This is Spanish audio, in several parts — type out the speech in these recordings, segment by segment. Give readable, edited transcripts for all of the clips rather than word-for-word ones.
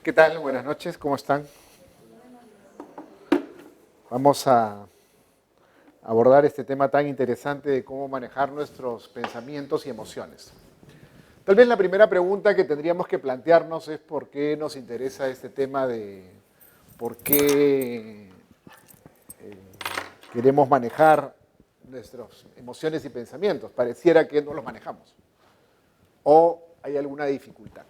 ¿Qué tal? Buenas noches, ¿cómo están? Vamos a abordar este tema tan interesante de cómo manejar nuestros pensamientos y emociones. Tal vez la primera pregunta que tendríamos que plantearnos es por qué nos interesa este tema de por qué queremos manejar nuestras emociones y pensamientos. Pareciera que no los manejamos. ¿O hay alguna dificultad?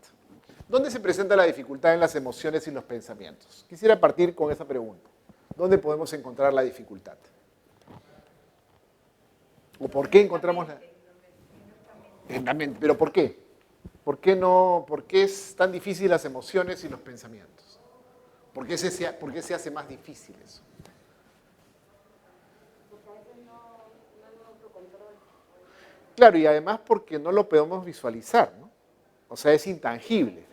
¿Dónde se presenta la dificultad en las emociones y los pensamientos? Quisiera partir con esa pregunta. ¿Dónde podemos encontrar la dificultad? ¿O por qué encontramos la... En la mente. ¿Pero por qué? ¿Por qué no? ¿Por qué es tan difícil las emociones y los pensamientos? ¿Por qué se hace más difícil eso? Claro, y además porque no lo podemos visualizar, ¿no? O sea, es intangible.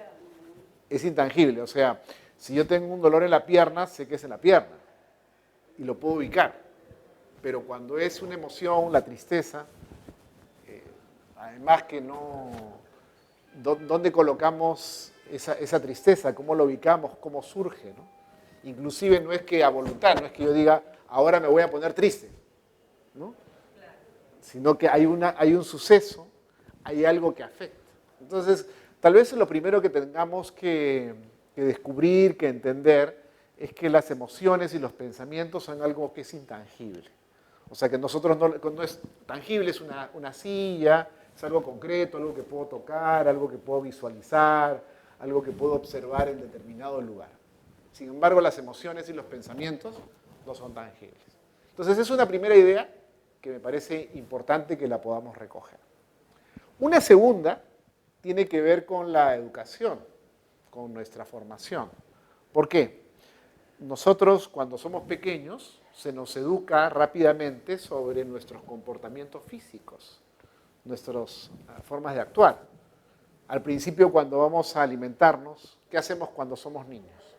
Es intangible. O sea, si yo tengo un dolor en la pierna, sé que es en la pierna y lo puedo ubicar. Pero cuando es una emoción, la tristeza, además que no... ¿Dónde colocamos esa tristeza? ¿Cómo lo ubicamos? ¿Cómo surge? ¿No? Inclusive no es que a voluntad, no es que yo diga, ahora me voy a poner triste, ¿no? Sino que hay un suceso, hay algo que afecta. Entonces, tal vez lo primero que tengamos que descubrir, que entender, es que las emociones y los pensamientos son algo que es intangible. O sea, que nosotros no es tangible, es una silla, es algo concreto, algo que puedo tocar, algo que puedo visualizar, algo que puedo observar en determinado lugar. Sin embargo, las emociones y los pensamientos no son tangibles. Entonces, es una primera idea que me parece importante que la podamos recoger. Una segunda tiene que ver con la educación, con nuestra formación. ¿Por qué? Nosotros, cuando somos pequeños, se nos educa rápidamente sobre nuestros comportamientos físicos, nuestras formas de actuar. Al principio, cuando vamos a alimentarnos, ¿qué hacemos cuando somos niños?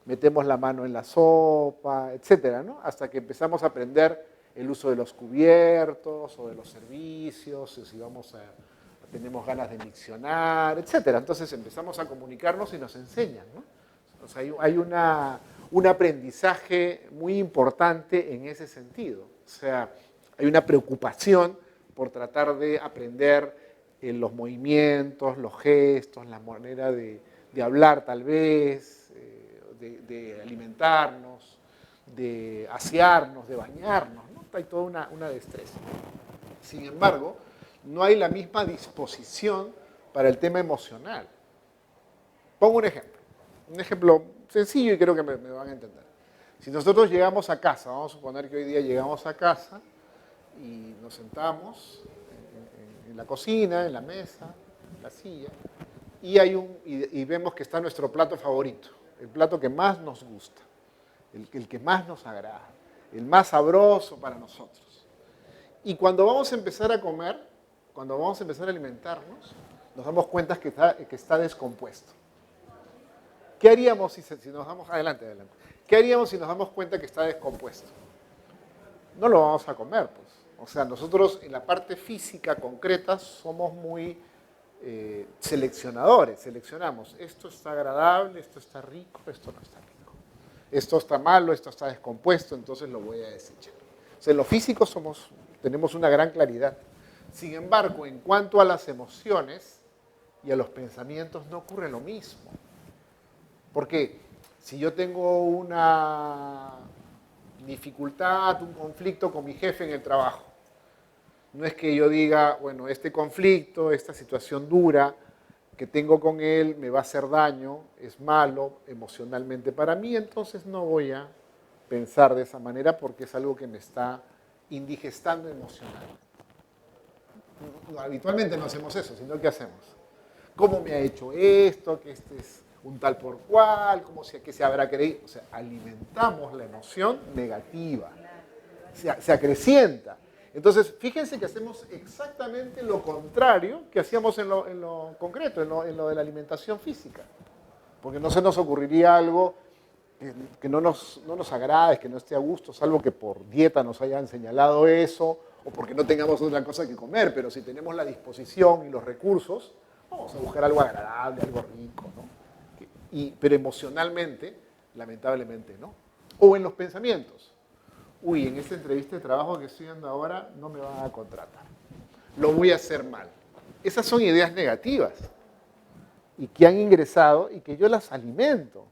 Metemos la mano en la sopa, etcétera, ¿no? Hasta que empezamos a aprender el uso de los cubiertos o de los servicios, si tenemos ganas de miccionar, etcétera. Entonces empezamos a comunicarnos y nos enseñan, ¿no? O sea, hay un aprendizaje muy importante en ese sentido. O sea, hay una preocupación por tratar de aprender los movimientos, los gestos, la manera de hablar tal vez, de alimentarnos, de asearnos, de bañarnos, ¿no? Hay toda una destreza. Sin embargo, no hay la misma disposición para el tema emocional. Pongo un ejemplo sencillo y creo que me van a entender. Si nosotros llegamos a casa, vamos a suponer que hoy día llegamos a casa y nos sentamos en la cocina, en la mesa, en la silla, y vemos que está nuestro plato favorito, el plato que más nos gusta, el que más nos agrada, el más sabroso para nosotros. Y cuando vamos a empezar a comer, cuando vamos a empezar a alimentarnos, nos damos cuenta que está descompuesto. ¿Qué haríamos si nos damos... Adelante. ¿Qué haríamos si nos damos cuenta que está descompuesto? No lo vamos a comer, pues. O sea, nosotros en la parte física concreta somos muy seleccionadores. Seleccionamos, esto está agradable, esto está rico, esto no está rico. Esto está malo, esto está descompuesto, entonces lo voy a desechar. O sea, en lo físico tenemos una gran claridad. Sin embargo, en cuanto a las emociones y a los pensamientos no ocurre lo mismo. Porque si yo tengo una dificultad, un conflicto con mi jefe en el trabajo, no es que yo diga, bueno, este conflicto, esta situación dura que tengo con él me va a hacer daño, es malo emocionalmente para mí, entonces no voy a pensar de esa manera porque es algo que me está indigestando emocionalmente. No, habitualmente no hacemos eso, sino ¿qué hacemos? ¿Cómo me ha hecho esto? Que este es un tal por cual, ¿qué se habrá creído? O sea, alimentamos la emoción negativa, se acrecienta. Entonces, fíjense que hacemos exactamente lo contrario que hacíamos en lo concreto, en lo de la alimentación física. Porque no se nos ocurriría algo que no nos agrade, que no esté a gusto, salvo que por dieta nos hayan señalado eso, o porque no tengamos otra cosa que comer, pero si tenemos la disposición y los recursos, vamos a buscar algo agradable, algo rico, ¿no? pero emocionalmente, lamentablemente no. O en los pensamientos. Uy, en esta entrevista de trabajo que estoy dando ahora no me van a contratar. Lo voy a hacer mal. Esas son ideas negativas y que han ingresado y que yo las alimento.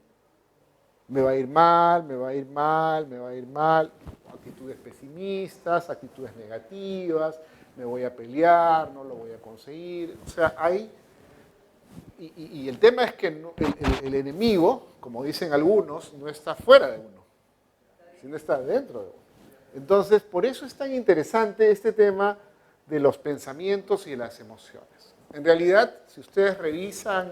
Me va a ir mal, me va a ir mal, me va a ir mal. Actitudes pesimistas, actitudes negativas, me voy a pelear, no lo voy a conseguir. O sea, hay... Y el tema es que el enemigo, como dicen algunos, no está fuera de uno, sino está dentro de uno. Entonces, por eso es tan interesante este tema de los pensamientos y de las emociones. En realidad, si ustedes revisan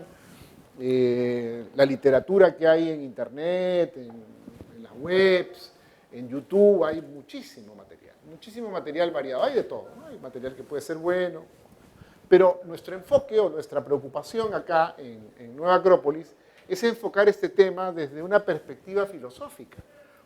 la literatura que hay en internet, en las webs, en YouTube, hay muchísimo material variado, hay de todo, ¿no? Hay material que puede ser bueno, pero nuestro enfoque o nuestra preocupación acá en Nueva Acrópolis es enfocar este tema desde una perspectiva filosófica,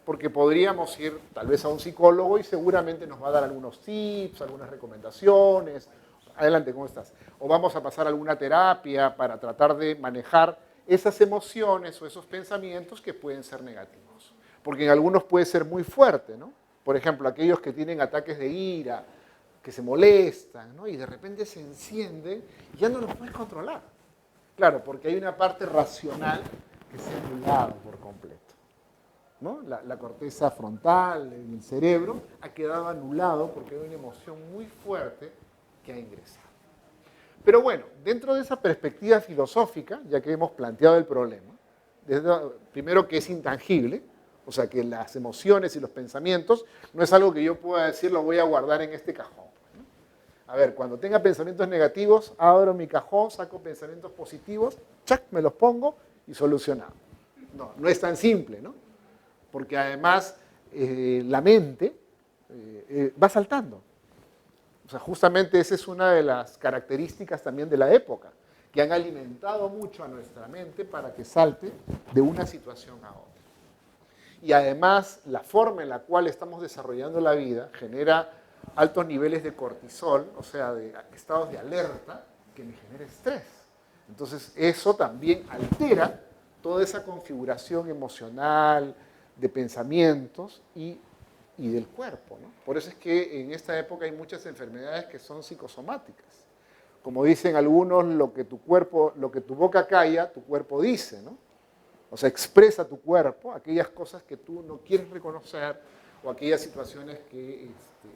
porque podríamos ir tal vez a un psicólogo y seguramente nos va a dar algunos tips, algunas recomendaciones. Adelante, ¿cómo estás? O vamos a pasar alguna terapia para tratar de manejar esas emociones o esos pensamientos que pueden ser negativos. Porque en algunos puede ser muy fuerte, ¿no? Por ejemplo, aquellos que tienen ataques de ira, que se molestan, ¿no? Y de repente se encienden y ya no los puedes controlar. Claro, porque hay una parte racional que se ha anulado por completo, ¿no? La corteza frontal, el cerebro, ha quedado anulado porque hay una emoción muy fuerte que ha ingresado. Pero bueno, dentro de esa perspectiva filosófica, ya que hemos planteado el problema, primero que es intangible, o sea que las emociones y los pensamientos no es algo que yo pueda decir, lo voy a guardar en este cajón. A ver, cuando tenga pensamientos negativos, abro mi cajón, saco pensamientos positivos, ¡chac!, me los pongo y solucionado. No, no es tan simple, ¿no? Porque además la mente va saltando. O sea, justamente esa es una de las características también de la época, que han alimentado mucho a nuestra mente para que salte de una situación a otra. Y además, la forma en la cual estamos desarrollando la vida genera altos niveles de cortisol, o sea, de estados de alerta, que me genera estrés. Entonces, eso también altera toda esa configuración emocional, de pensamientos y del cuerpo, ¿no? Por eso es que en esta época hay muchas enfermedades que son psicosomáticas. Como dicen algunos, lo que tu boca calla, tu cuerpo dice, ¿no? O sea, expresa tu cuerpo aquellas cosas que tú no quieres reconocer o aquellas situaciones que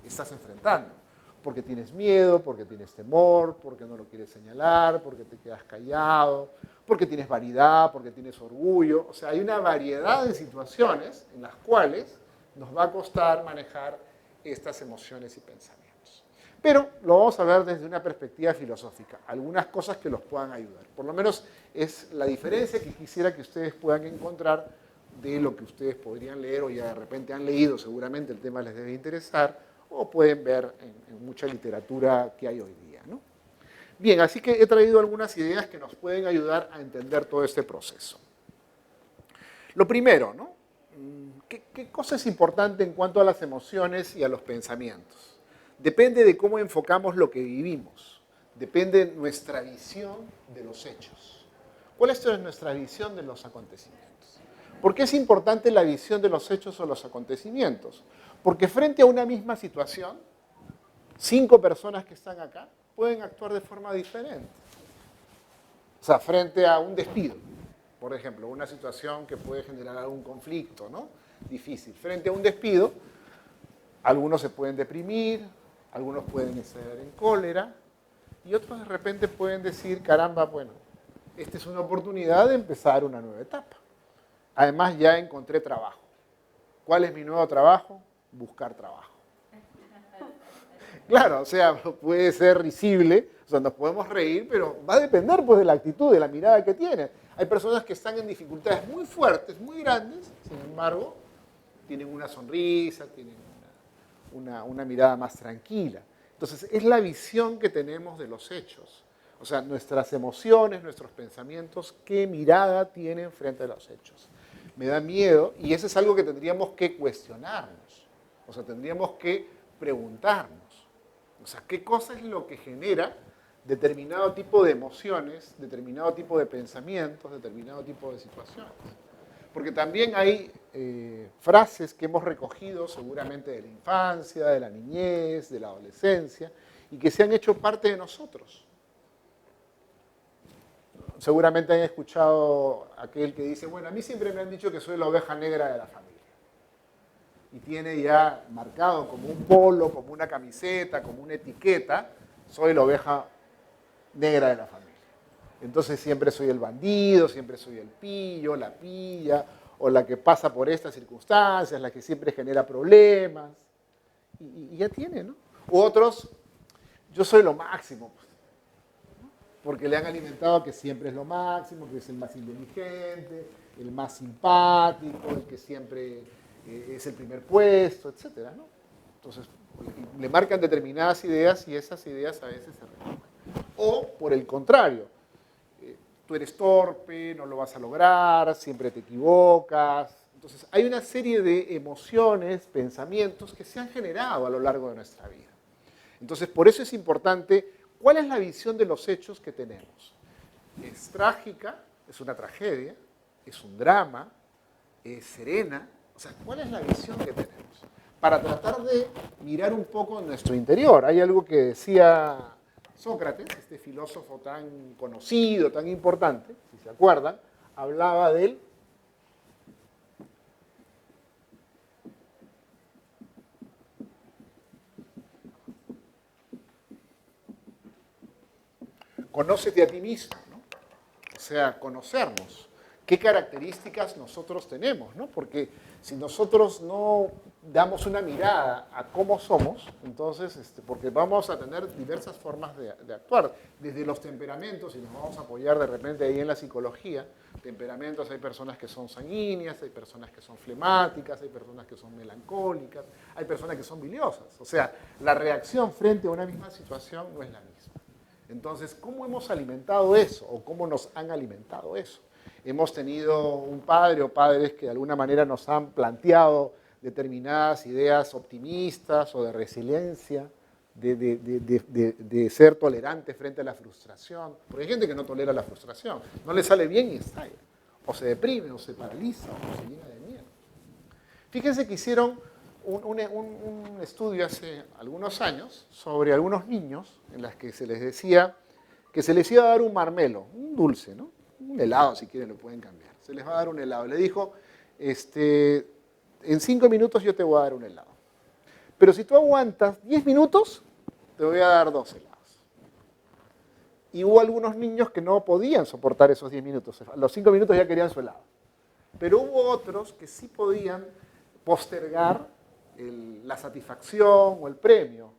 estás enfrentando. Porque tienes miedo, porque tienes temor, porque no lo quieres señalar, porque te quedas callado, porque tienes vanidad, porque tienes orgullo. O sea, hay una variedad de situaciones en las cuales nos va a costar manejar estas emociones y pensamientos. Pero lo vamos a ver desde una perspectiva filosófica, algunas cosas que los puedan ayudar. Por lo menos es la diferencia que quisiera que ustedes puedan encontrar de lo que ustedes podrían leer o ya de repente han leído, seguramente el tema les debe interesar, o pueden ver en mucha literatura que hay hoy día, ¿no? Bien, así que he traído algunas ideas que nos pueden ayudar a entender todo este proceso. Lo primero, ¿no? ¿Qué cosa es importante en cuanto a las emociones y a los pensamientos? Depende de cómo enfocamos lo que vivimos. Depende de nuestra visión de los hechos. ¿Cuál es nuestra visión de los acontecimientos? ¿Por qué es importante la visión de los hechos o los acontecimientos? Porque frente a una misma situación, 5 personas que están acá pueden actuar de forma diferente. O sea, frente a un despido, por ejemplo, una situación que puede generar algún conflicto, ¿no? Difícil. Frente a un despido, algunos se pueden deprimir, algunos pueden estar en cólera, y otros de repente pueden decir, caramba, bueno, esta es una oportunidad de empezar una nueva etapa. Además, ya encontré trabajo. ¿Cuál es mi nuevo trabajo? Buscar trabajo. Claro, o sea, puede ser risible, o sea, nos podemos reír, pero va a depender pues de la actitud, de la mirada que tiene. Hay personas que están en dificultades muy fuertes, muy grandes, sin embargo, tienen una sonrisa, tienen una mirada más tranquila. Entonces, es la visión que tenemos de los hechos. O sea, nuestras emociones, nuestros pensamientos, qué mirada tienen frente a los hechos. Me da miedo, y eso es algo que tendríamos que cuestionarnos. O sea, tendríamos que preguntarnos. O sea, ¿qué cosa es lo que genera determinado tipo de emociones, determinado tipo de pensamientos, determinado tipo de situaciones. Porque también hay frases que hemos recogido seguramente de la infancia, de la niñez, de la adolescencia, y que se han hecho parte de nosotros. Seguramente han escuchado aquel que dice, bueno, a mí siempre me han dicho que soy la oveja negra de la familia. Y tiene ya marcado como un polo, como una camiseta, como una etiqueta, soy la oveja negra de la familia. Entonces siempre soy el bandido, siempre soy el pillo, la pilla, o la que pasa por estas circunstancias, la que siempre genera problemas. Y ya tiene, ¿no? U otros, yo soy lo máximo, porque le han alimentado que siempre es lo máximo, que es el más inteligente, el más simpático, el que siempre es el primer puesto, etcétera, ¿no? Entonces, le marcan determinadas ideas y esas ideas a veces se repiten. O, por el contrario, tú eres torpe, no lo vas a lograr, siempre te equivocas. Entonces, hay una serie de emociones, pensamientos que se han generado a lo largo de nuestra vida. Entonces, por eso es importante, ¿cuál es la visión de los hechos que tenemos? ¿Es trágica? ¿Es una tragedia? ¿Es un drama? ¿Es serena? O sea, ¿cuál es la visión que tenemos? Para tratar de mirar un poco en nuestro interior. Hay algo que decía Sócrates, este filósofo tan conocido, tan importante, si se acuerdan, hablaba del conócete a ti mismo, ¿no? O sea, conocernos. ¿Qué características nosotros tenemos, ¿no? Porque si nosotros no damos una mirada a cómo somos, entonces, porque vamos a tener diversas formas de actuar, desde los temperamentos, y nos vamos a apoyar de repente ahí en la psicología, temperamentos, hay personas que son sanguíneas, hay personas que son flemáticas, hay personas que son melancólicas, hay personas que son biliosas, o sea, la reacción frente a una misma situación no es la misma. Entonces, ¿cómo hemos alimentado eso? ¿O cómo nos han alimentado eso? Hemos tenido un padre o padres que de alguna manera nos han planteado determinadas ideas optimistas o de resiliencia, de ser tolerantes frente a la frustración. Porque hay gente que no tolera la frustración, no le sale bien y estalla. O se deprime, o se paraliza, o se llena de miedo. Fíjense que hicieron un estudio hace algunos años sobre algunos niños en las que se les decía que se les iba a dar un marmelo, un dulce, ¿no? Un helado, si quieren, lo pueden cambiar. Se les va a dar un helado. Le dijo, en 5 minutos yo te voy a dar un helado. Pero si tú aguantas 10 minutos, te voy a dar 2 helados. Y hubo algunos niños que no podían soportar esos 10 minutos. A los 5 minutos ya querían su helado. Pero hubo otros que sí podían postergar la satisfacción o el premio.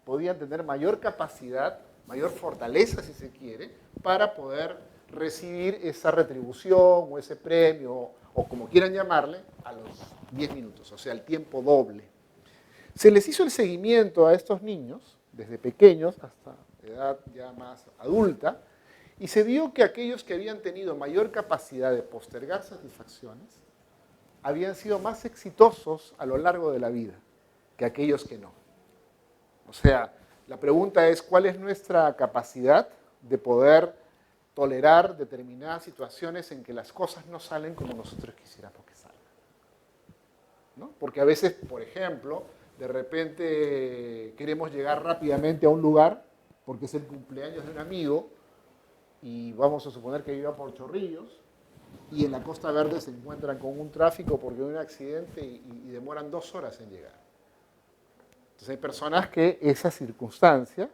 Podían tener mayor capacidad, mayor fortaleza, si se quiere, para poder recibir esa retribución o ese premio, o como quieran llamarle, a los 10 minutos, o sea, el tiempo doble. Se les hizo el seguimiento a estos niños, desde pequeños hasta edad ya más adulta, y se vio que aquellos que habían tenido mayor capacidad de postergar satisfacciones habían sido más exitosos a lo largo de la vida que aquellos que no. O sea, la pregunta es, ¿cuál es nuestra capacidad de poder tolerar determinadas situaciones en que las cosas no salen como nosotros quisiéramos que salgan? ¿No? Porque a veces, por ejemplo, de repente queremos llegar rápidamente a un lugar porque es el cumpleaños de un amigo y vamos a suponer que viva por Chorrillos y en la Costa Verde se encuentran con un tráfico porque hay un accidente y demoran 2 horas en llegar. Entonces hay personas que esa circunstancia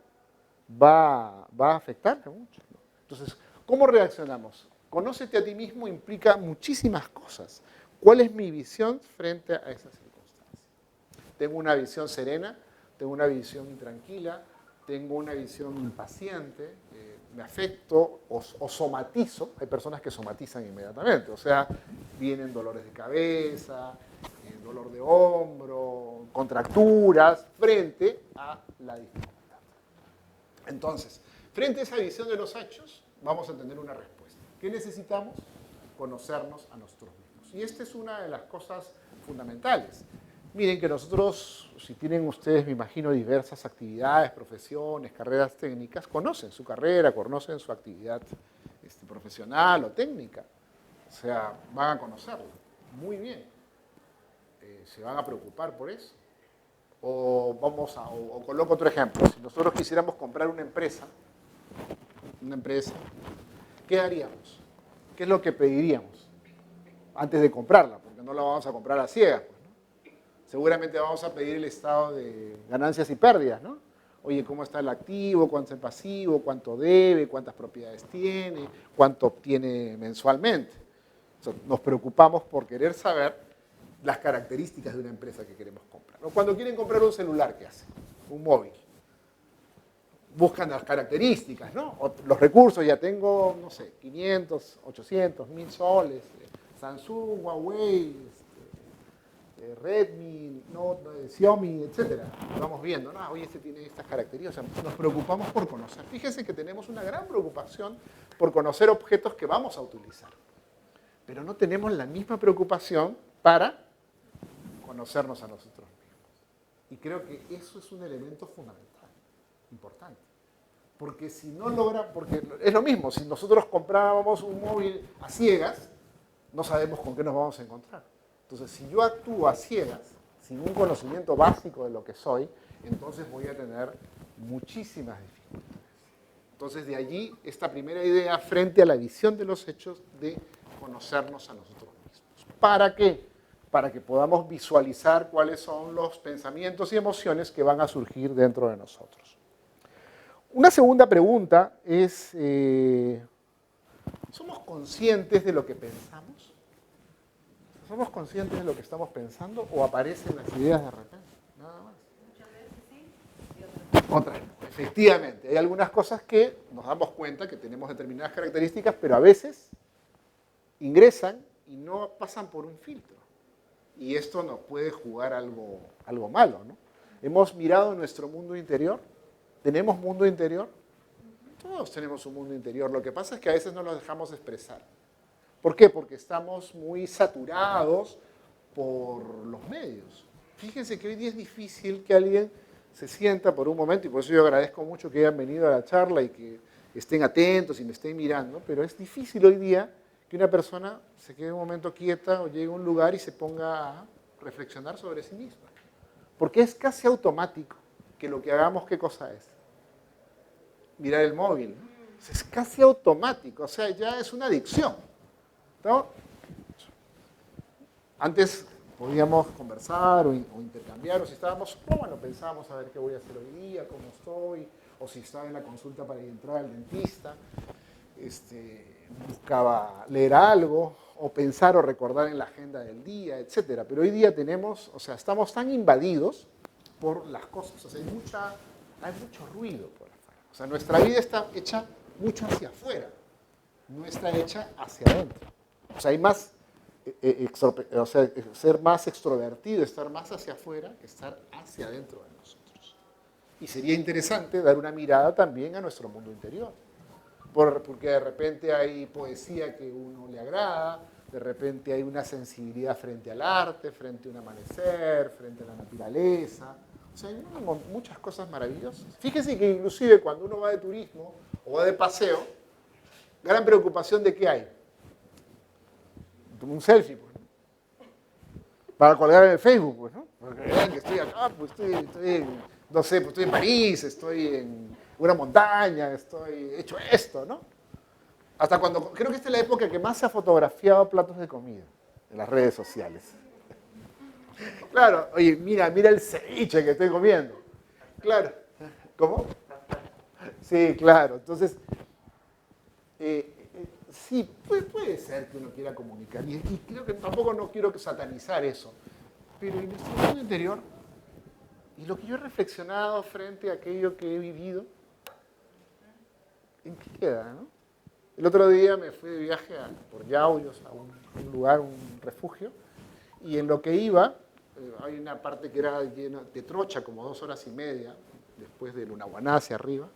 va a afectarle mucho, ¿no? Entonces, ¿cómo reaccionamos? Conócete a ti mismo implica muchísimas cosas. ¿Cuál es mi visión frente a esas circunstancias? Tengo una visión serena, tengo una visión intranquila, tengo una visión impaciente, me afecto o somatizo. Hay personas que somatizan inmediatamente, o sea, vienen dolores de cabeza, dolor de hombro, contracturas, frente a la dificultad. Entonces, frente a esa visión de los hechos, vamos a tener una respuesta. ¿Qué necesitamos? Conocernos a nosotros mismos. Y esta es una de las cosas fundamentales. Miren que nosotros, si tienen ustedes, me imagino, diversas actividades, profesiones, carreras técnicas, conocen su carrera, conocen su actividad profesional o técnica. O sea, van a conocerlo. Muy bien. Se van a preocupar por eso. O coloco otro ejemplo. Si nosotros quisiéramos comprar una empresa, ¿qué haríamos? ¿Qué es lo que pediríamos antes de comprarla? Porque no la vamos a comprar a ciegas, pues, ¿no? Seguramente vamos a pedir el estado de ganancias y pérdidas, ¿no? Oye, ¿cómo está el activo? ¿Cuánto es el pasivo? ¿Cuánto debe? ¿Cuántas propiedades tiene? ¿Cuánto obtiene mensualmente? O sea, nos preocupamos por querer saber las características de una empresa que queremos comprar. O cuando quieren comprar un celular, ¿qué hacen? Un móvil. Buscan las características, ¿no? O los recursos, ya tengo, no sé, 500, 800, 1000 soles, Samsung, Huawei, Redmi, Note, Xiaomi, etc. Vamos viendo, ¿no? Oye, este tiene estas características. O sea, nos preocupamos por conocer. Fíjense que tenemos una gran preocupación por conocer objetos que vamos a utilizar. Pero no tenemos la misma preocupación para conocernos a nosotros mismos. Y creo que eso es un elemento fundamental, importante. Porque si no logra, porque es lo mismo, si nosotros comprábamos un móvil a ciegas, no sabemos con qué nos vamos a encontrar. Entonces, si yo actúo a ciegas, sin un conocimiento básico de lo que soy, entonces voy a tener muchísimas dificultades. Entonces, de allí esta primera idea frente a la visión de los hechos de conocernos a nosotros mismos. ¿Para qué? Para que podamos visualizar cuáles son los pensamientos y emociones que van a surgir dentro de nosotros. Una segunda pregunta es, ¿somos conscientes de lo que pensamos? ¿Somos conscientes de lo que estamos pensando o aparecen las ideas de repente? Nada más. Muchas veces sí y otras no. Efectivamente, hay algunas cosas que nos damos cuenta que tenemos determinadas características, pero a veces ingresan y no pasan por un filtro. Y esto nos puede jugar algo malo, ¿no? Hemos mirado nuestro mundo interior. ¿Tenemos mundo interior? Todos tenemos un mundo interior. Lo que pasa es que a veces no lo dejamos expresar. ¿Por qué? Porque estamos muy saturados por los medios. Fíjense que hoy día es difícil que alguien se sienta por un momento, y por eso yo agradezco mucho que hayan venido a la charla y que estén atentos y me estén mirando, pero es difícil hoy día que una persona se quede un momento quieta o llegue a un lugar y se ponga a reflexionar sobre sí misma. Porque es casi automático que lo que hagamos, ¿qué cosa es? Mirar el móvil, ¿no? Es casi automático, o sea, ya es una adicción, ¿no? Antes podíamos conversar o intercambiar, o si estábamos, bueno, pensábamos a ver qué voy a hacer hoy día, cómo estoy, o si estaba en la consulta para entrar al dentista, buscaba leer algo, o pensar o recordar en la agenda del día, etc. Pero hoy día tenemos, o sea, estamos tan invadidos por las cosas, o sea, hay mucho ruido por afuera. O sea, nuestra vida está hecha mucho hacia afuera, no está hecha hacia adentro. O sea, hay más, ser más extrovertido, estar más hacia afuera, que estar hacia adentro de nosotros. Y sería interesante dar una mirada también a nuestro mundo interior. Porque de repente hay poesía que a uno le agrada, de repente hay una sensibilidad frente al arte, frente a un amanecer, frente a la naturaleza. O sea, hay muchas cosas maravillosas. Fíjense que inclusive cuando uno va de turismo o va de paseo, gran preocupación de qué hay. Un selfie, pues, ¿no? Para colgar en el Facebook, pues, ¿no? Porque vean que estoy acá, pues no sé, pues estoy en París, estoy en una montaña, estoy hecho esto, ¿no? Hasta cuando, creo que esta es la época que más se ha fotografiado platos de comida en las redes sociales. Claro, oye, mira el ceviche que estoy comiendo. Claro, ¿cómo? Sí, claro, entonces, sí, puede ser que uno quiera comunicar, y creo que tampoco no quiero satanizar eso, pero en nuestro mundo interior, y lo que yo he reflexionado frente a aquello que he vivido, ¿en qué queda, no? El otro día me fui de viaje por Yauyos a un lugar, un refugio, y en lo que iba, hay una parte que era llena de trocha, como 2 horas y media, después de Lunahuaná hacia arriba,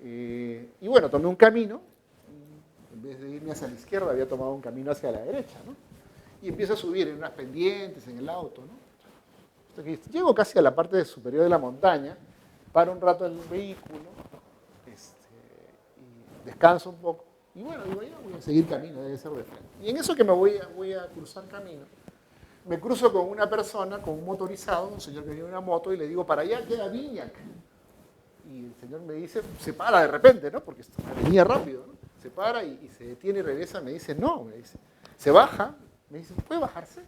y bueno, tomé un camino, en vez de irme hacia la izquierda, había tomado un camino hacia la derecha, ¿no? Y empiezo a subir en unas pendientes, en el auto, ¿no? Llego casi a la parte superior de la montaña, paro un rato el vehículo, y descanso un poco. Y bueno, digo, ya voy a seguir camino, debe ser de frente. Y en eso que me voy a cruzar camino, me cruzo con una persona, con un motorizado, un señor que viene en una moto, y le digo, para allá queda Viñac. Y el señor me dice, se para de repente, ¿no? Porque venía rápido, ¿no? Se para y se detiene y regresa, me dice, no, me dice. Se baja, me dice, ¿puede bajarse?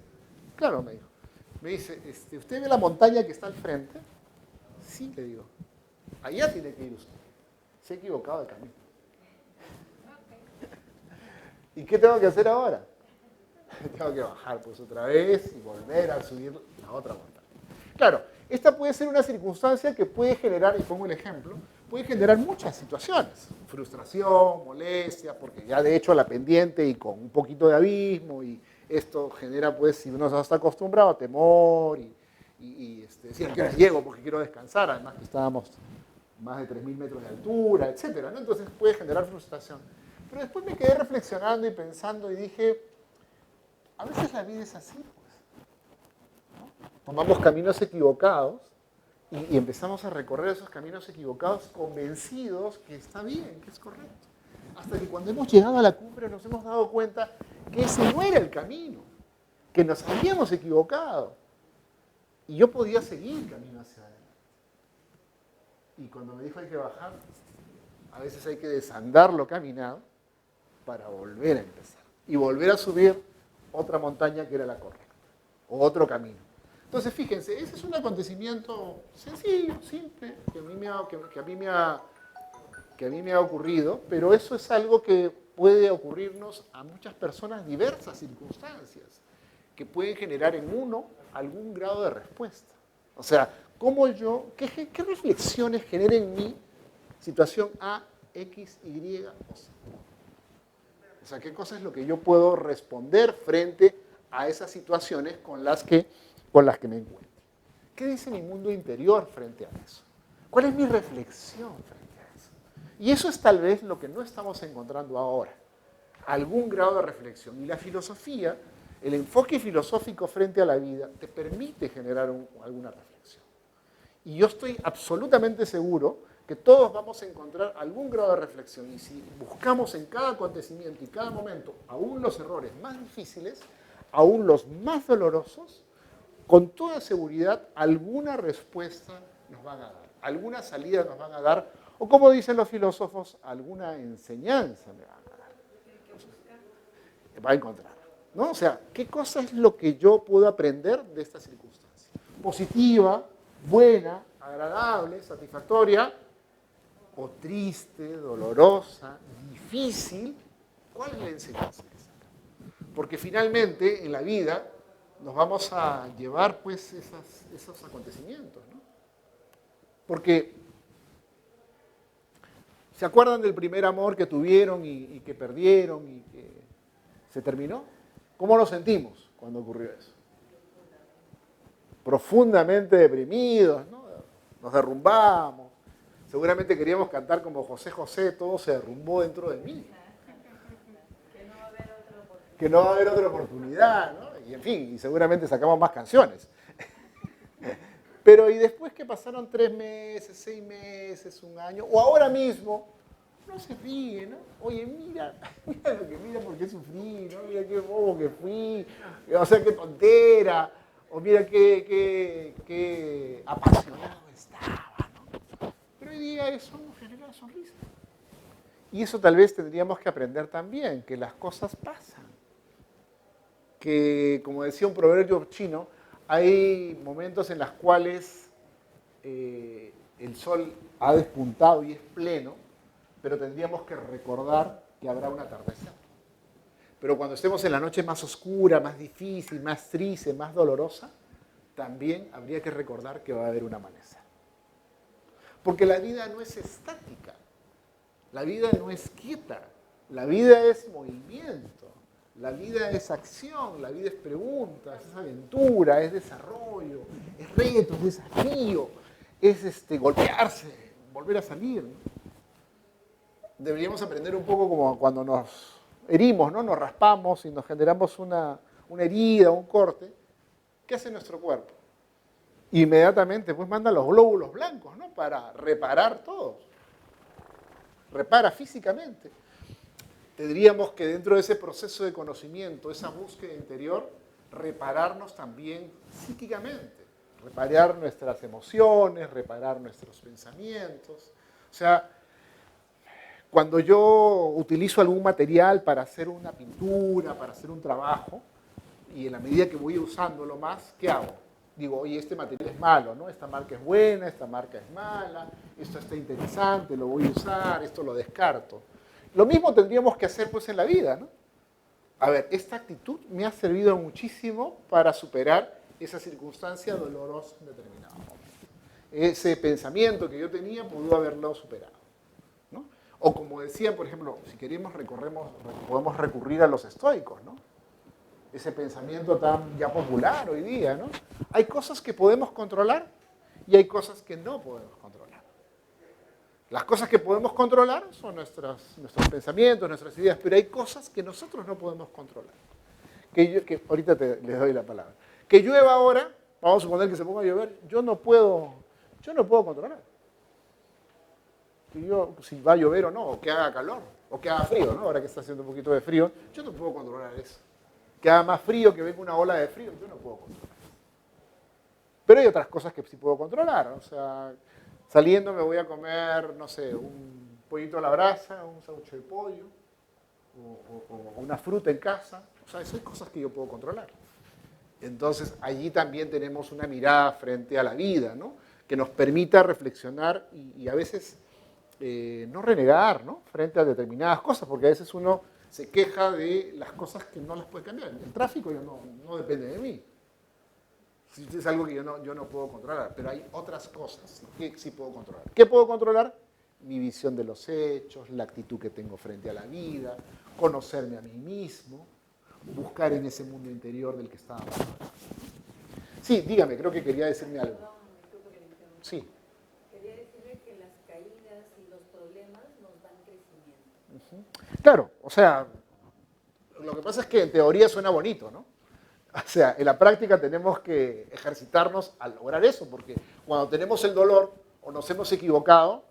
Claro, me dijo. Me dice, ¿usted ve la montaña que está al frente? Sí, le digo. Allá tiene que ir usted. Se ha equivocado de camino. ¿Y qué tengo que hacer ahora? Tengo que bajar pues otra vez y volver a subir la otra montaña. Claro, esta puede ser una circunstancia que puede generar, y pongo el ejemplo, puede generar muchas situaciones. Frustración, molestia, porque ya de hecho la pendiente y con un poquito de abismo, y esto genera, pues, si uno no está acostumbrado, temor, y decir, ¿a qué hora llego? Porque quiero descansar, además que estábamos más de 3.000 metros de altura, etcétera, ¿no? Entonces puede generar frustración. Pero después me quedé reflexionando y pensando y dije, a veces la vida es así, pues, ¿no? Tomamos caminos equivocados y empezamos a recorrer esos caminos equivocados convencidos que está bien, que es correcto. Hasta que cuando hemos llegado a la cumbre nos hemos dado cuenta que ese no era el camino, que nos habíamos equivocado. Y yo podía seguir camino hacia adelante. Y cuando me dijo hay que bajar, a veces hay que desandar lo caminado para volver a empezar. Y volver a subir otra montaña que era la correcta. O otro camino. Entonces, fíjense, ese es un acontecimiento sencillo, simple, que a mí me ha ocurrido, pero eso es algo que puede ocurrirnos a muchas personas, diversas circunstancias, que pueden generar en uno algún grado de respuesta. O sea, qué reflexiones genera en mí situación A, X, Y o Z. O sea, qué cosa es lo que yo puedo responder frente a esas situaciones con las que me encuentro. ¿Qué dice mi mundo interior frente a eso? ¿Cuál es mi reflexión frente a eso? Y eso es tal vez lo que no estamos encontrando ahora. Algún grado de reflexión. Y la filosofía, el enfoque filosófico frente a la vida, te permite generar alguna reflexión. Y yo estoy absolutamente seguro que todos vamos a encontrar algún grado de reflexión. Y si buscamos en cada acontecimiento y cada momento, aún los errores más difíciles, aún los más dolorosos, con toda seguridad alguna respuesta nos van a dar, alguna salida nos van a dar, o como dicen los filósofos, alguna enseñanza me van a dar. Va a encontrar, ¿no? O sea, ¿qué cosa es lo que yo puedo aprender de esta circunstancia? Positiva, buena, agradable, satisfactoria, o triste, dolorosa, difícil. ¿Cuál es la enseñanza que saca? Porque finalmente en la vida nos vamos a llevar pues esos acontecimientos, ¿no? Porque, ¿se acuerdan del primer amor que tuvieron y que perdieron y que se terminó? ¿Cómo nos sentimos cuando ocurrió eso? Profundamente deprimidos, ¿no? Nos derrumbamos. Seguramente queríamos cantar como José José, todo se derrumbó dentro de mí. Que no va a haber otra oportunidad, ¿no? Y en fin, y seguramente sacamos más canciones. Pero y después que pasaron 3 meses, 6 meses, 1 año, o ahora mismo, uno se ríe, ¿no? Oye, mira por qué sufrí, ¿no? Mira qué bobo que fui, o sea, qué tontera, o mira qué apasionado estaba, ¿no? Pero hoy día eso nos genera sonrisa. Y eso tal vez tendríamos que aprender también, que las cosas pasan. Que, como decía un proverbio chino, hay momentos en los cuales el sol ha despuntado y es pleno, pero tendríamos que recordar que habrá un atardecer. Pero cuando estemos en la noche más oscura, más difícil, más triste, más dolorosa, también habría que recordar que va a haber un amanecer. Porque la vida no es estática, la vida no es quieta, la vida es movimiento. La vida es acción, la vida es preguntas, es aventura, es desarrollo, es reto, es desafío, es golpearse, volver a salir, ¿no? Deberíamos aprender un poco como cuando nos herimos, ¿no? Nos raspamos y nos generamos una herida, un corte. ¿Qué hace nuestro cuerpo? inmediatamente pues manda los glóbulos blancos, ¿no? Para reparar todo. Repara físicamente. Tendríamos que dentro de ese proceso de conocimiento, esa búsqueda interior, repararnos también psíquicamente. Reparar nuestras emociones, reparar nuestros pensamientos. O sea, cuando yo utilizo algún material para hacer una pintura, para hacer un trabajo, y en la medida que voy usándolo más, ¿qué hago? Digo, oye, este material es malo, ¿no? Esta marca es buena, esta marca es mala, esto está interesante, lo voy a usar, esto lo descarto. Lo mismo tendríamos que hacer pues en la vida, ¿no? A ver, esta actitud me ha servido muchísimo para superar esa circunstancia dolorosa en determinado momento. Ese pensamiento que yo tenía pudo haberlo superado, ¿no? O como decían, por ejemplo, si queremos podemos recurrir a los estoicos, ¿no? Ese pensamiento tan ya popular hoy día, ¿no? Hay cosas que podemos controlar y hay cosas que no podemos controlar. Las cosas que podemos controlar son nuestros pensamientos, nuestras ideas, pero hay cosas que nosotros no podemos controlar. Que ahorita les doy la palabra. Que llueva ahora, vamos a suponer que se ponga a llover, yo no puedo controlar. Si va a llover o no, o que haga calor, o que haga frío, ¿no? Ahora que está haciendo un poquito de frío, yo no puedo controlar eso. Que haga más frío, que venga una ola de frío, yo no puedo controlar. Pero hay otras cosas que sí puedo controlar. O sea, saliendo me voy a comer, no sé, un pollito a la brasa, un sándwich de pollo, o una fruta en casa. O sea, esas son cosas que yo puedo controlar. Entonces, allí también tenemos una mirada frente a la vida, ¿no? Que nos permita reflexionar y a veces no renegar, ¿no? Frente a determinadas cosas, porque a veces uno se queja de las cosas que no las puede cambiar. El tráfico no depende de mí. Es algo que yo no puedo controlar, pero hay otras cosas que sí puedo controlar. ¿Qué puedo controlar? Mi visión de los hechos, la actitud que tengo frente a la vida, conocerme a mí mismo, buscar en ese mundo interior del que estábamos hablando. Sí, dígame, creo que quería decirme algo. Sí. Quería decirle que las caídas y los problemas nos dan crecimiento. Claro, o sea, lo que pasa es que en teoría suena bonito, ¿no? O sea, en la práctica tenemos que ejercitarnos a lograr eso, porque cuando tenemos el dolor o nos hemos equivocado,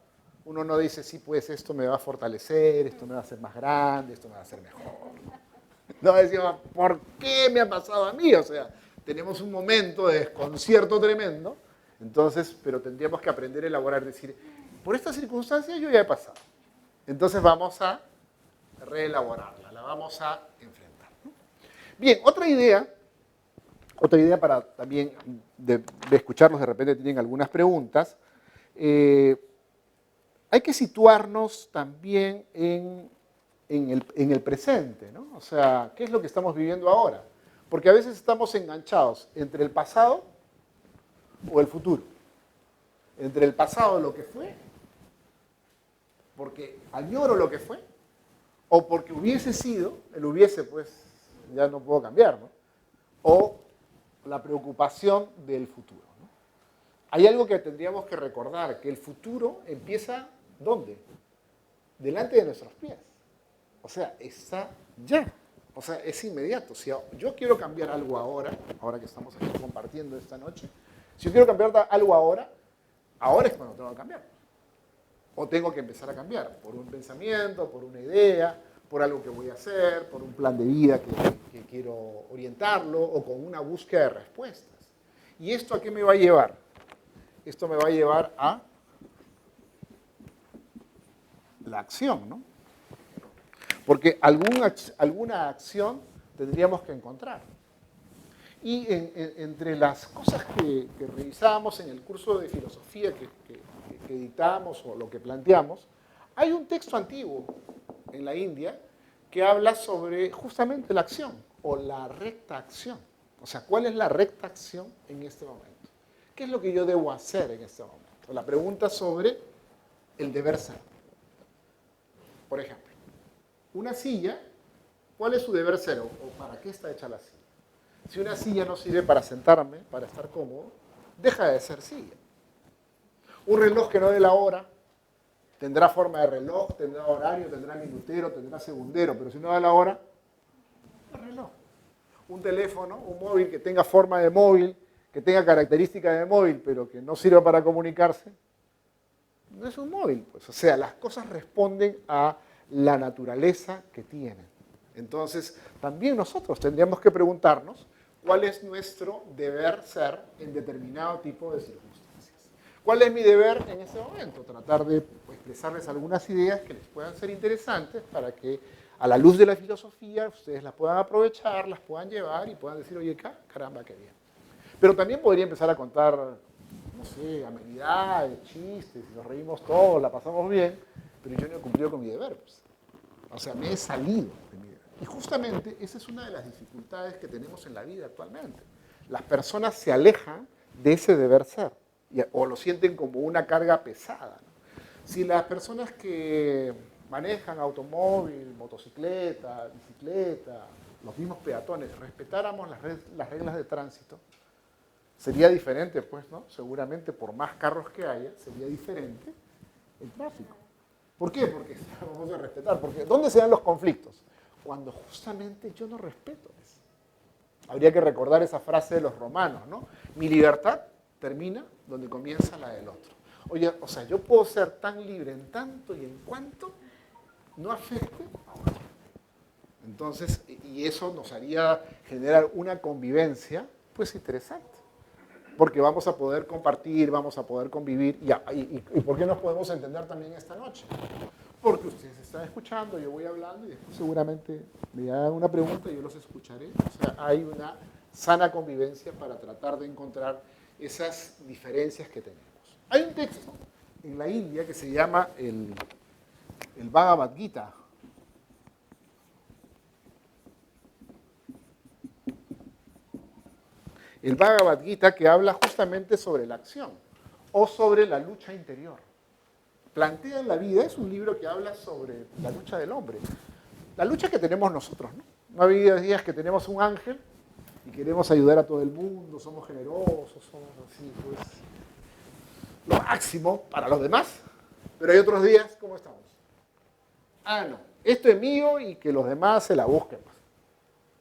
uno no dice, sí, pues esto me va a fortalecer, esto me va a hacer más grande, esto me va a hacer mejor. No decimos, ¿por qué me ha pasado a mí? O sea, tenemos un momento de desconcierto tremendo, entonces, pero tendríamos que aprender a elaborar, decir, por estas circunstancias yo ya he pasado. Entonces vamos a reelaborarla, la vamos a enfrentar, ¿no? Bien, otra idea para también de escucharlos, de repente tienen algunas preguntas. Hay que situarnos también en el presente, ¿no? O sea, ¿qué es lo que estamos viviendo ahora? Porque a veces estamos enganchados entre el pasado o el futuro. Entre el pasado, lo que fue, porque añoro lo que fue, o porque hubiese sido, el hubiese pues ya no puedo cambiar, ¿no? O la preocupación del futuro, ¿no? Hay algo que tendríamos que recordar, que el futuro empieza, ¿dónde? Delante de nuestros pies. O sea, está ya. O sea, es inmediato. Si yo quiero cambiar algo ahora que estamos aquí compartiendo esta noche, si yo quiero cambiar algo ahora es cuando tengo que cambiar. O tengo que empezar a cambiar por un pensamiento, por una idea, por algo que voy a hacer, por un plan de vida que quiero orientarlo, o con una búsqueda de respuestas. ¿Y esto a qué me va a llevar? Esto me va a llevar a la acción, ¿no? Porque alguna acción tendríamos que encontrar. Y entre las cosas que revisábamos en el curso de filosofía que dictamos o lo que planteamos, hay un texto antiguo en la India que habla sobre justamente la acción o la recta acción. O sea, ¿cuál es la recta acción en este momento? ¿Qué es lo que yo debo hacer en este momento? La pregunta sobre el deber ser. Por ejemplo, una silla, ¿cuál es su deber ser o para qué está hecha la silla? Si una silla no sirve para sentarme, para estar cómodo, deja de ser silla. Un reloj que no dé la hora, tendrá forma de reloj, tendrá horario, tendrá minutero, tendrá segundero, pero si no da la hora, no es reloj. Un teléfono, un móvil que tenga forma de móvil, que tenga características de móvil, pero que no sirva para comunicarse, no es un móvil, pues. O sea, las cosas responden a la naturaleza que tienen. Entonces, también nosotros tendríamos que preguntarnos cuál es nuestro deber ser en determinado tipo de circunstancias. ¿Cuál es mi deber en ese momento? Tratar de expresarles algunas ideas que les puedan ser interesantes para que a la luz de la filosofía ustedes las puedan aprovechar, las puedan llevar y puedan decir, oye, caramba, qué bien. Pero también podría empezar a contar, no sé, amenidades, chistes, y nos reímos todos, la pasamos bien, pero yo no he cumplido con mi deber. Pues. O sea, me he salido de mi deber. Y justamente esa es una de las dificultades que tenemos en la vida actualmente. Las personas se alejan de ese deber ser, o lo sienten como una carga pesada, ¿no? Si las personas que manejan automóvil, motocicleta, bicicleta, los mismos peatones, respetáramos las reglas de tránsito, sería diferente, pues, ¿no? Seguramente por más carros que haya, sería diferente el tráfico. ¿Por qué? Porque vamos a respetar. Porque ¿dónde se dan los conflictos? Cuando justamente yo no respeto eso. Habría que recordar esa frase de los romanos, ¿no? Mi libertad termina donde comienza la del otro. Oye, o sea, yo puedo ser tan libre en tanto y en cuanto no afecte a otro. Entonces, y eso nos haría generar una convivencia, pues, interesante. Porque vamos a poder compartir, vamos a poder convivir. ¿Y por qué nos podemos entender también esta noche? Porque ustedes están escuchando, yo voy hablando y después seguramente me hagan una pregunta y yo los escucharé. O sea, hay una sana convivencia para tratar de encontrar esas diferencias que tenemos. Hay un texto en la India que se llama el Bhagavad Gita. El Bhagavad Gita que habla justamente sobre la acción o sobre la lucha interior. Plantea en la vida, es un libro que habla sobre la lucha del hombre, la lucha que tenemos nosotros, ¿no? No ha habido días que tenemos un ángel y queremos ayudar a todo el mundo, somos generosos, somos así, pues, lo máximo para los demás, pero hay otros días, ¿cómo estamos? Ah, no, esto es mío y que los demás se la busquen.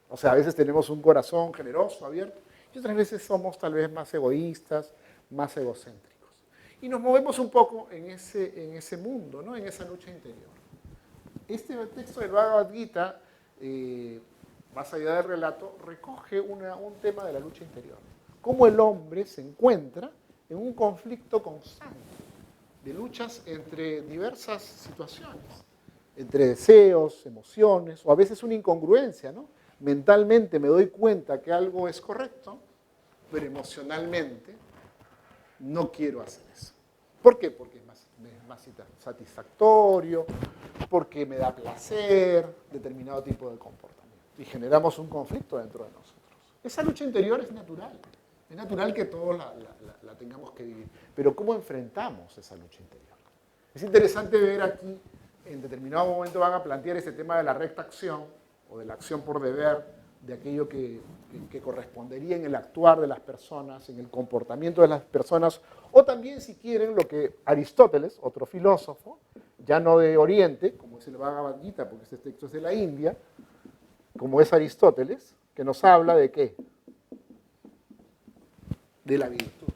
O sea, a veces tenemos un corazón generoso, abierto, y otras veces somos tal vez más egoístas, más egocéntricos. Y nos movemos un poco en ese mundo, ¿no? En esa lucha interior. Este texto del Bhagavad Gita, más allá del relato, recoge un tema de la lucha interior. Cómo el hombre se encuentra en un conflicto constante de luchas entre diversas situaciones, entre deseos, emociones, o a veces una incongruencia, ¿no? Mentalmente me doy cuenta que algo es correcto, pero emocionalmente no quiero hacer eso. ¿Por qué? Porque es más satisfactorio, porque me da placer determinado tipo de comportamiento. Y generamos un conflicto dentro de nosotros. Esa lucha interior es natural. Es natural que todos la tengamos que vivir. Pero ¿cómo enfrentamos esa lucha interior? Es interesante ver aquí, en determinado momento van a plantear ese tema de la recta acción, o de la acción por deber, de aquello que correspondería en el actuar de las personas, en el comportamiento de las personas, o también, si quieren, lo que Aristóteles, otro filósofo, ya no de Oriente, como es el Bhagavad Gita, porque este texto es de la India, como es Aristóteles, que nos habla de ¿qué? De la virtud.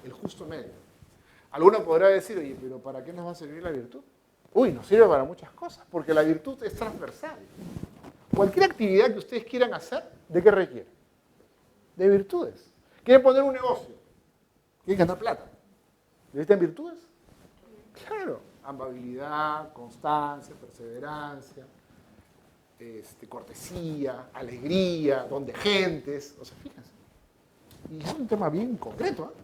El justo medio. Alguno podrá decir, oye, pero ¿para qué nos va a servir la virtud? Uy, nos sirve para muchas cosas, porque la virtud es transversal. Cualquier actividad que ustedes quieran hacer, ¿de qué requiere? De virtudes. ¿Quieren poner un negocio? ¿Quieren ganar plata? ¿Necesitan virtudes? Claro. Amabilidad, constancia, perseverancia, cortesía, alegría, don de gentes. O sea, fíjense. Y es un tema bien concreto, ¿eh?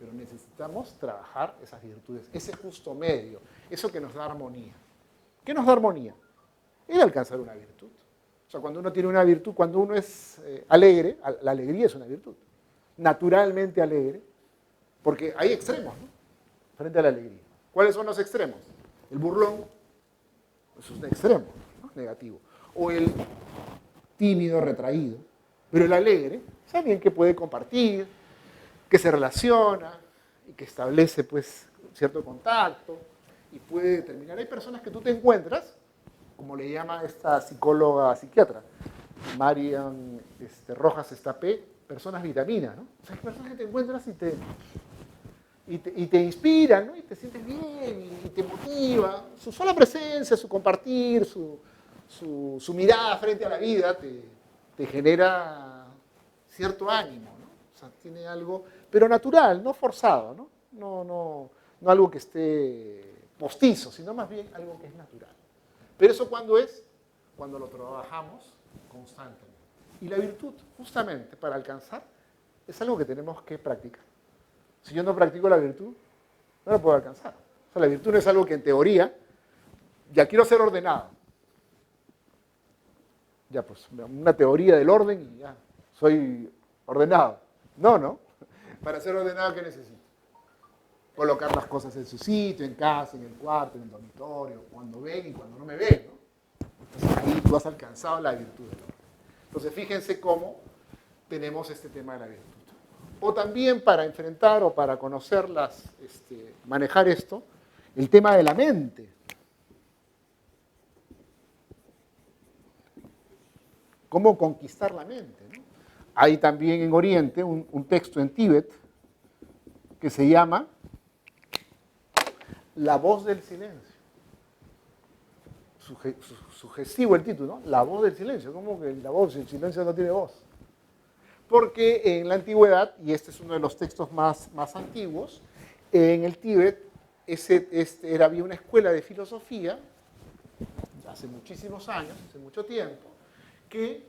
Pero necesitamos trabajar esas virtudes, ese justo medio, eso que nos da armonía. ¿Qué nos da armonía? El alcanzar una virtud. O sea, cuando uno tiene una virtud, cuando uno es alegre, la alegría es una virtud. Naturalmente alegre, porque hay extremos, ¿no? Frente a la alegría. ¿Cuáles son los extremos? El burlón, eso es un extremo, ¿no? Negativo. O el tímido, retraído. Pero el alegre es alguien que puede compartir, que se relaciona y que establece, pues, cierto contacto y puede determinar. Hay personas que tú te encuentras, como le llama esta psicóloga psiquiatra, Marian Rojas Estapé, personas vitaminas, ¿no? O sea, hay personas que te encuentras y te inspiran, ¿no? Y te sientes bien y te motiva. Su sola presencia, su compartir, su mirada frente a la vida te genera cierto ánimo, ¿no? O sea, tiene algo, pero natural, no forzado, ¿no? No algo que esté postizo, sino más bien algo que es natural. Pero eso ¿cuándo es? Cuando lo trabajamos constantemente. Y la virtud, justamente, para alcanzar, es algo que tenemos que practicar. Si yo no practico la virtud, no la puedo alcanzar. O sea, la virtud no es algo que en teoría, ya quiero ser ordenado. Ya, pues, una teoría del orden y ya, soy ordenado. No. Para ser ordenado, ¿qué necesito? Colocar las cosas en su sitio, en casa, en el cuarto, en el dormitorio, cuando ven y cuando no me ven, ¿no? Entonces ahí tú has alcanzado la virtud del orden. Entonces fíjense cómo tenemos este tema de la virtud. O también para enfrentar o para conocerlas, manejar esto, el tema de la mente. Cómo conquistar la mente, ¿no? Hay también en Oriente un texto en Tíbet que se llama La voz del silencio. Sugestivo el título, ¿no? La voz del silencio. ¿Cómo que la voz, el silencio no tiene voz? Porque en la antigüedad, y este es uno de los textos más antiguos, en el Tíbet había una escuela de filosofía, hace muchísimos años, hace mucho tiempo, que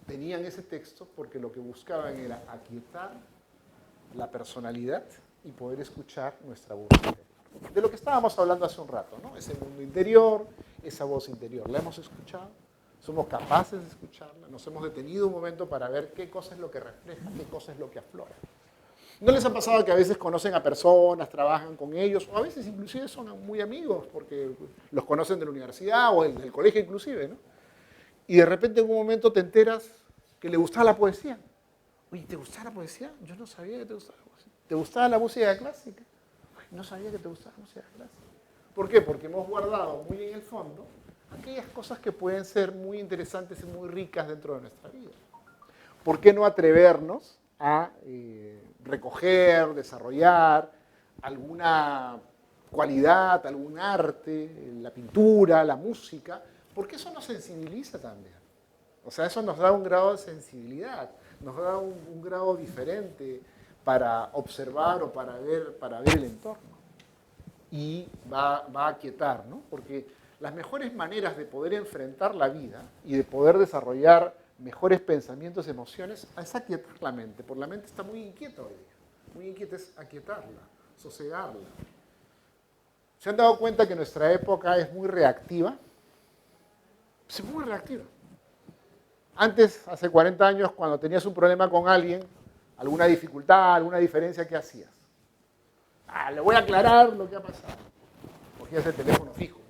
tenían ese texto porque lo que buscaban era aquietar la personalidad y poder escuchar nuestra voz interior. De lo que estábamos hablando hace un rato, ¿no? Ese mundo interior, esa voz interior. ¿La hemos escuchado? ¿Somos capaces de escucharla? ¿Nos hemos detenido un momento para ver qué cosa es lo que refleja, qué cosa es lo que aflora? ¿No les ha pasado que a veces conocen a personas, trabajan con ellos, o a veces inclusive son muy amigos porque los conocen de la universidad o del colegio inclusive, ¿no? Y de repente en un momento te enteras que le gustaba la poesía. Oye, ¿te gustaba la poesía? Yo no sabía que te gustaba la poesía. ¿Te gustaba la música clásica? No sabía que te gustaba la música clásica. ¿Por qué? Porque hemos guardado muy en el fondo aquellas cosas que pueden ser muy interesantes y muy ricas dentro de nuestra vida. ¿Por qué no atrevernos a recoger, desarrollar alguna cualidad, algún arte, la pintura, la música? Porque eso nos sensibiliza también. O sea, eso nos da un grado de sensibilidad, nos da un grado diferente para observar o para ver el entorno. Y va a aquietar, ¿no? Porque las mejores maneras de poder enfrentar la vida y de poder desarrollar mejores pensamientos y emociones es aquietar la mente, porque la mente está muy inquieta hoy día. Muy inquieta es aquietarla, sosegarla. ¿Se han dado cuenta que nuestra época es muy reactiva? Es muy reactiva. Antes, hace 40 años, cuando tenías un problema con alguien, alguna dificultad, alguna diferencia, ¿qué hacías? Le voy a aclarar lo que ha pasado. Cogías el teléfono fijo.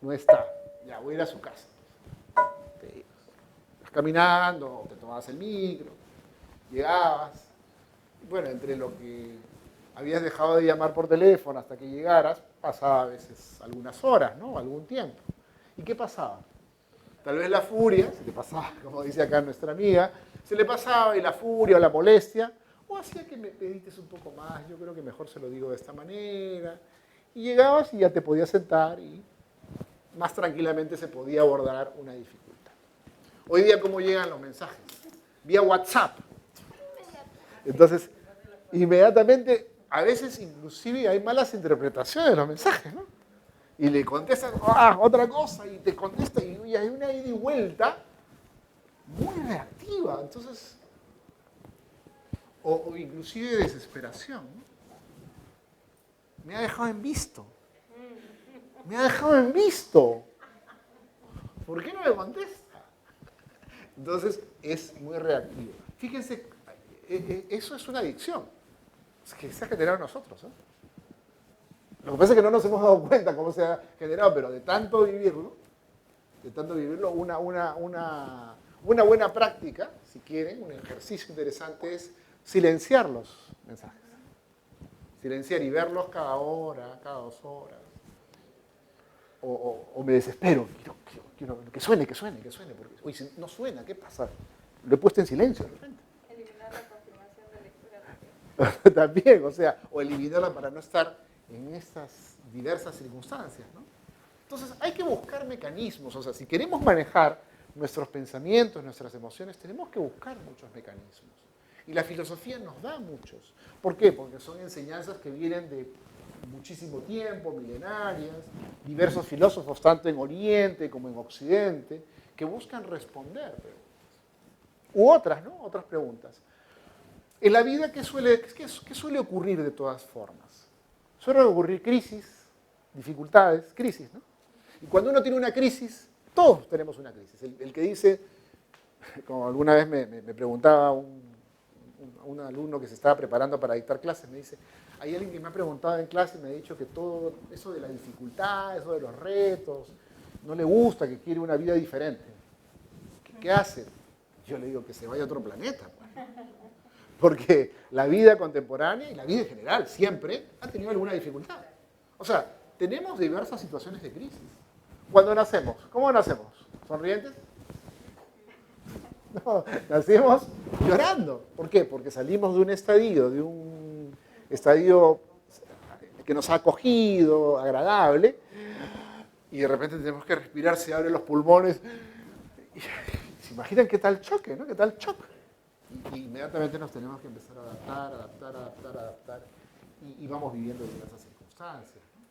No está. Ya, voy a ir a su casa. Te ibas. Vas caminando, te tomabas el micro, llegabas. Bueno, entre lo que habías dejado de llamar por teléfono hasta que llegaras, pasaba a veces algunas horas, ¿no? Algún tiempo. ¿Y qué pasaba? Tal vez la furia, se le pasaba, como dice acá nuestra amiga, se le pasaba y la furia o la molestia, o hacía que me medites un poco más, yo creo que mejor se lo digo de esta manera. Y llegabas y ya te podías sentar y más tranquilamente se podía abordar una dificultad. Hoy día, ¿cómo llegan los mensajes? Vía WhatsApp. Entonces, inmediatamente, a veces inclusive hay malas interpretaciones de los mensajes, ¿no? Y le contestan otra cosa y te contesta y hay una ida y vuelta muy reactiva. Entonces, o inclusive desesperación, ¿no? Me ha dejado en visto. Me ha dejado en visto. ¿Por qué no me contesta? Entonces, es muy reactivo. Fíjense, eso es una adicción. Es que se ha generado en nosotros, ¿eh? Lo que pasa es que no nos hemos dado cuenta cómo se ha generado, pero de tanto vivirlo, una buena práctica, si quieren, un ejercicio interesante es silenciar los mensajes. Silenciar y verlos cada hora, cada 2 horas. o me desespero. Quiero que suene, porque oye, si no suena, ¿qué pasa? Lo he puesto en silencio de repente. Eliminar la confirmación de lectura. También, o sea, o eliminarla para no estar en estas diversas circunstancias, ¿no? Entonces, hay que buscar mecanismos, o sea, si queremos manejar nuestros pensamientos, nuestras emociones, tenemos que buscar muchos mecanismos. Y la filosofía nos da muchos. ¿Por qué? Porque son enseñanzas que vienen de muchísimo tiempo, milenarias, diversos filósofos, tanto en Oriente como en Occidente, que buscan responder preguntas. U otras, ¿no? Otras preguntas. En la vida, ¿qué suele ocurrir de todas formas? Suele ocurrir crisis, dificultades, crisis, ¿no? Y cuando uno tiene una crisis, todos tenemos una crisis. El que dice, como alguna vez me preguntaba un alumno que se estaba preparando para dictar clases, me dice, hay alguien que me ha preguntado en clase y me ha dicho que todo eso de la dificultad, eso de los retos, no le gusta, que quiere una vida diferente. ¿Qué hace? Yo le digo que se vaya a otro planeta. Pues. Porque la vida contemporánea y la vida en general siempre ha tenido alguna dificultad. O sea, tenemos diversas situaciones de crisis. Cuando nacemos, ¿cómo nacemos? ¿Sonrientes? No, nacimos llorando. ¿Por qué? Porque salimos de un estadio que nos ha acogido, agradable, y de repente tenemos que respirar, se abren los pulmones. ¿Se imaginan qué tal choque, no? ¿Qué tal choque? Y inmediatamente nos tenemos que empezar a adaptar, y vamos viviendo diversas circunstancias, ¿no?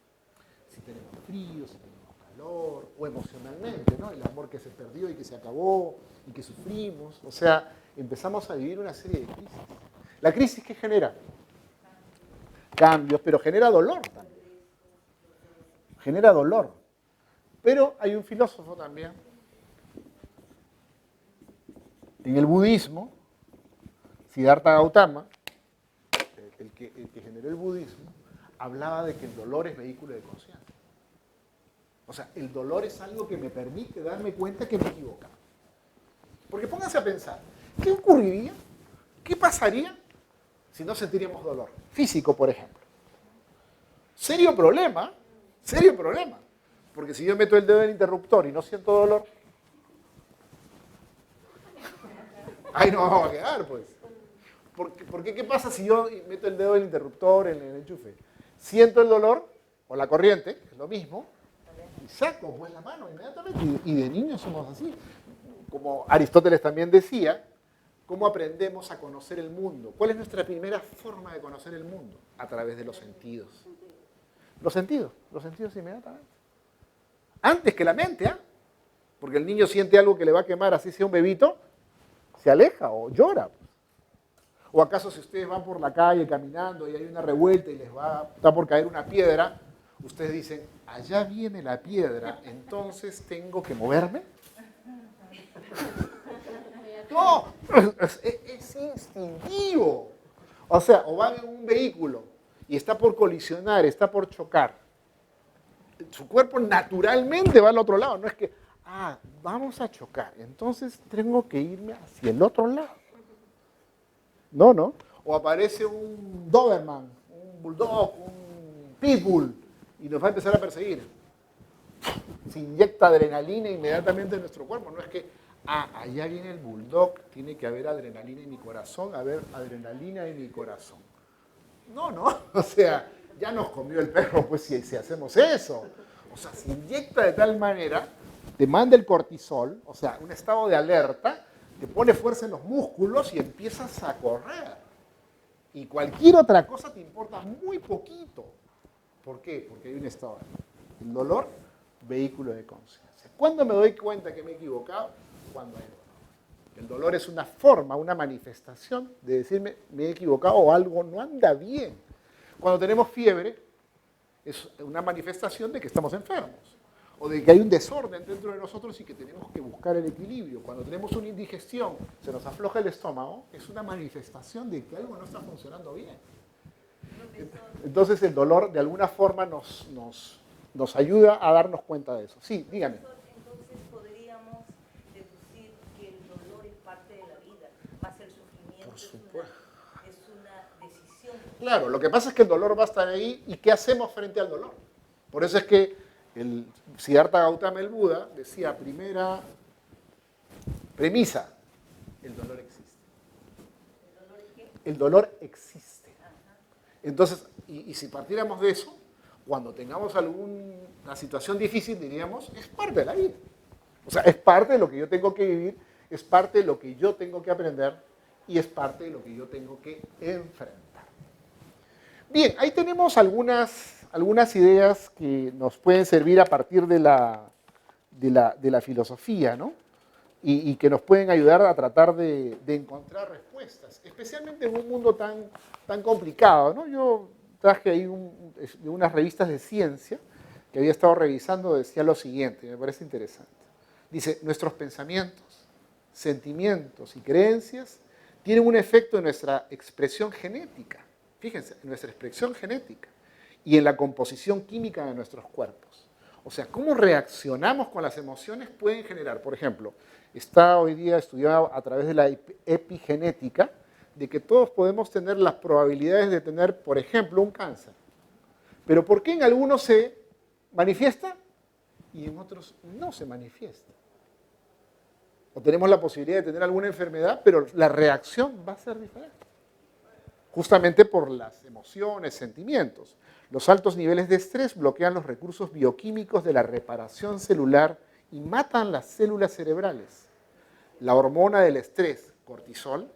Si tenemos frío, si tenemos calor, o emocionalmente, ¿no? El amor que se perdió y que se acabó, y que sufrimos. O sea, empezamos a vivir una serie de crisis. ¿La crisis qué genera? Cambios, pero genera dolor también. Genera dolor. Pero hay un filósofo también, en el budismo, Siddhartha Gautama, el que generó el budismo, hablaba de que el dolor es vehículo de conciencia. O sea, el dolor es algo que me permite darme cuenta que me he equivocado. Porque pónganse a pensar, ¿qué ocurriría? ¿Qué pasaría si no sentiríamos dolor? Físico, por ejemplo. Serio problema. Porque si yo meto el dedo en el interruptor y no siento dolor, ahí no vamos a quedar, pues. Porque ¿qué pasa si yo meto el dedo en el interruptor, en el enchufe? Siento el dolor, o la corriente, es lo mismo, y saco pues la mano inmediatamente. Y de niños somos así. Como Aristóteles también decía, ¿cómo aprendemos a conocer el mundo? ¿Cuál es nuestra primera forma de conocer el mundo? A través de los sentidos. Los sentidos inmediatamente. Antes que la mente, ¿ah? Porque el niño siente algo que le va a quemar, así sea un bebito, se aleja o llora. ¿O acaso si ustedes van por la calle caminando y hay una revuelta y está por caer una piedra, ustedes dicen, allá viene la piedra, entonces tengo que moverme? No, es instintivo. O sea, o van en un vehículo y está por colisionar, está por chocar. Su cuerpo naturalmente va al otro lado, no es que, vamos a chocar, entonces tengo que irme hacia el otro lado. No. O aparece un Doberman, un Bulldog, un Pitbull, y nos va a empezar a perseguir. Se inyecta adrenalina inmediatamente en nuestro cuerpo. No es que, allá viene el Bulldog, tiene que haber adrenalina en mi corazón, adrenalina en mi corazón. No. O sea, ya nos comió el perro, pues si hacemos eso. O sea, se inyecta de tal manera, te manda el cortisol, o sea, un estado de alerta, te pone fuerza en los músculos y empiezas a correr. Y cualquier otra cosa te importa muy poquito. ¿Por qué? Porque hay un estado de alerta. El dolor, vehículo de conciencia. ¿Cuándo me doy cuenta que me he equivocado? Cuando hay dolor. El dolor es una forma, una manifestación de decirme me he equivocado o algo no anda bien. Cuando tenemos fiebre, es una manifestación de que estamos enfermos. O de que hay un desorden dentro de nosotros y que tenemos que buscar el equilibrio. Cuando tenemos una indigestión, se nos afloja el estómago, es una manifestación de que algo no está funcionando bien. Entonces el dolor de alguna forma nos ayuda a darnos cuenta de eso. Sí, dígame. Entonces podríamos deducir que el dolor es parte de la vida, más el sufrimiento es una decisión. Claro, lo que pasa es que el dolor va a estar ahí y ¿qué hacemos frente al dolor? Por eso es que El Siddhartha Gautama, el Buda, decía, primera premisa, el dolor existe. ¿El dolor es qué? El dolor existe. Ajá. Entonces, y si partiéramos de eso, cuando tengamos alguna situación difícil, diríamos, es parte de la vida. O sea, es parte de lo que yo tengo que vivir, es parte de lo que yo tengo que aprender y es parte de lo que yo tengo que enfrentar. Bien, ahí tenemos algunas ideas que nos pueden servir a partir de la filosofía, ¿no? Y que nos pueden ayudar a tratar de encontrar respuestas, especialmente en un mundo tan complicado, ¿no? Yo traje ahí de unas revistas de ciencia que había estado revisando, decía lo siguiente, me parece interesante. Dice, nuestros pensamientos, sentimientos y creencias tienen un efecto en nuestra expresión genética, fíjense, en nuestra expresión genética y en la composición química de nuestros cuerpos. O sea, cómo reaccionamos con las emociones pueden generar, por ejemplo, está hoy día estudiado a través de la epigenética, de que todos podemos tener las probabilidades de tener, por ejemplo, un cáncer. Pero ¿por qué en algunos se manifiesta y en otros no se manifiesta? O tenemos la posibilidad de tener alguna enfermedad, pero la reacción va a ser diferente. Justamente por las emociones, sentimientos. Los altos niveles de estrés bloquean los recursos bioquímicos de la reparación celular y matan las células cerebrales. La hormona del estrés, cortisol,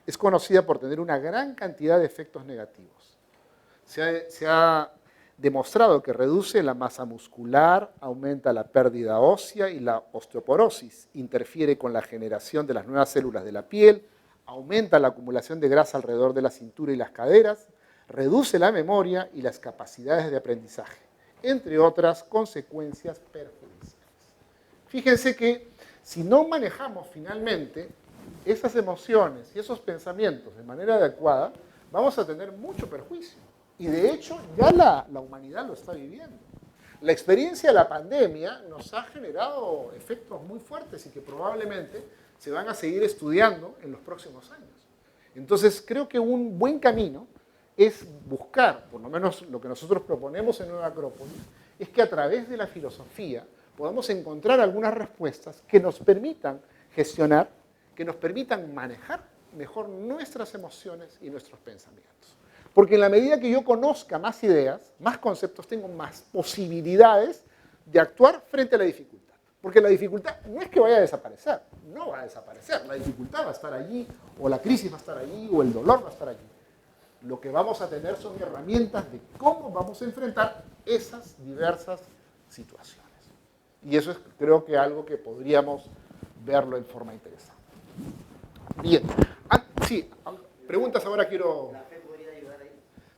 es conocida por tener una gran cantidad de efectos negativos. Se ha demostrado que reduce la masa muscular, aumenta la pérdida ósea y la osteoporosis, interfiere con la generación de las nuevas células de la piel, aumenta la acumulación de grasa alrededor de la cintura y las caderas, reduce la memoria y las capacidades de aprendizaje, entre otras consecuencias perjudiciales. Fíjense que si no manejamos finalmente esas emociones y esos pensamientos de manera adecuada, vamos a tener mucho perjuicio. Y de hecho, ya la humanidad lo está viviendo. La experiencia de la pandemia nos ha generado efectos muy fuertes y que probablemente se van a seguir estudiando en los próximos años. Entonces, creo que un buen camino es buscar, por lo menos lo que nosotros proponemos en Nueva Acrópolis, es que a través de la filosofía podamos encontrar algunas respuestas que nos permitan gestionar, que nos permitan manejar mejor nuestras emociones y nuestros pensamientos. Porque en la medida que yo conozca más ideas, más conceptos, tengo más posibilidades de actuar frente a la dificultad. Porque la dificultad no es que vaya a desaparecer, no va a desaparecer. La dificultad va a estar allí, o la crisis va a estar allí, o el dolor va a estar allí. Lo que vamos a tener son herramientas de cómo vamos a enfrentar esas diversas situaciones. Y eso es, creo que, algo que podríamos verlo en forma interesante. Bien. Sí, preguntas ahora quiero... ¿La fe podría ayudar ahí?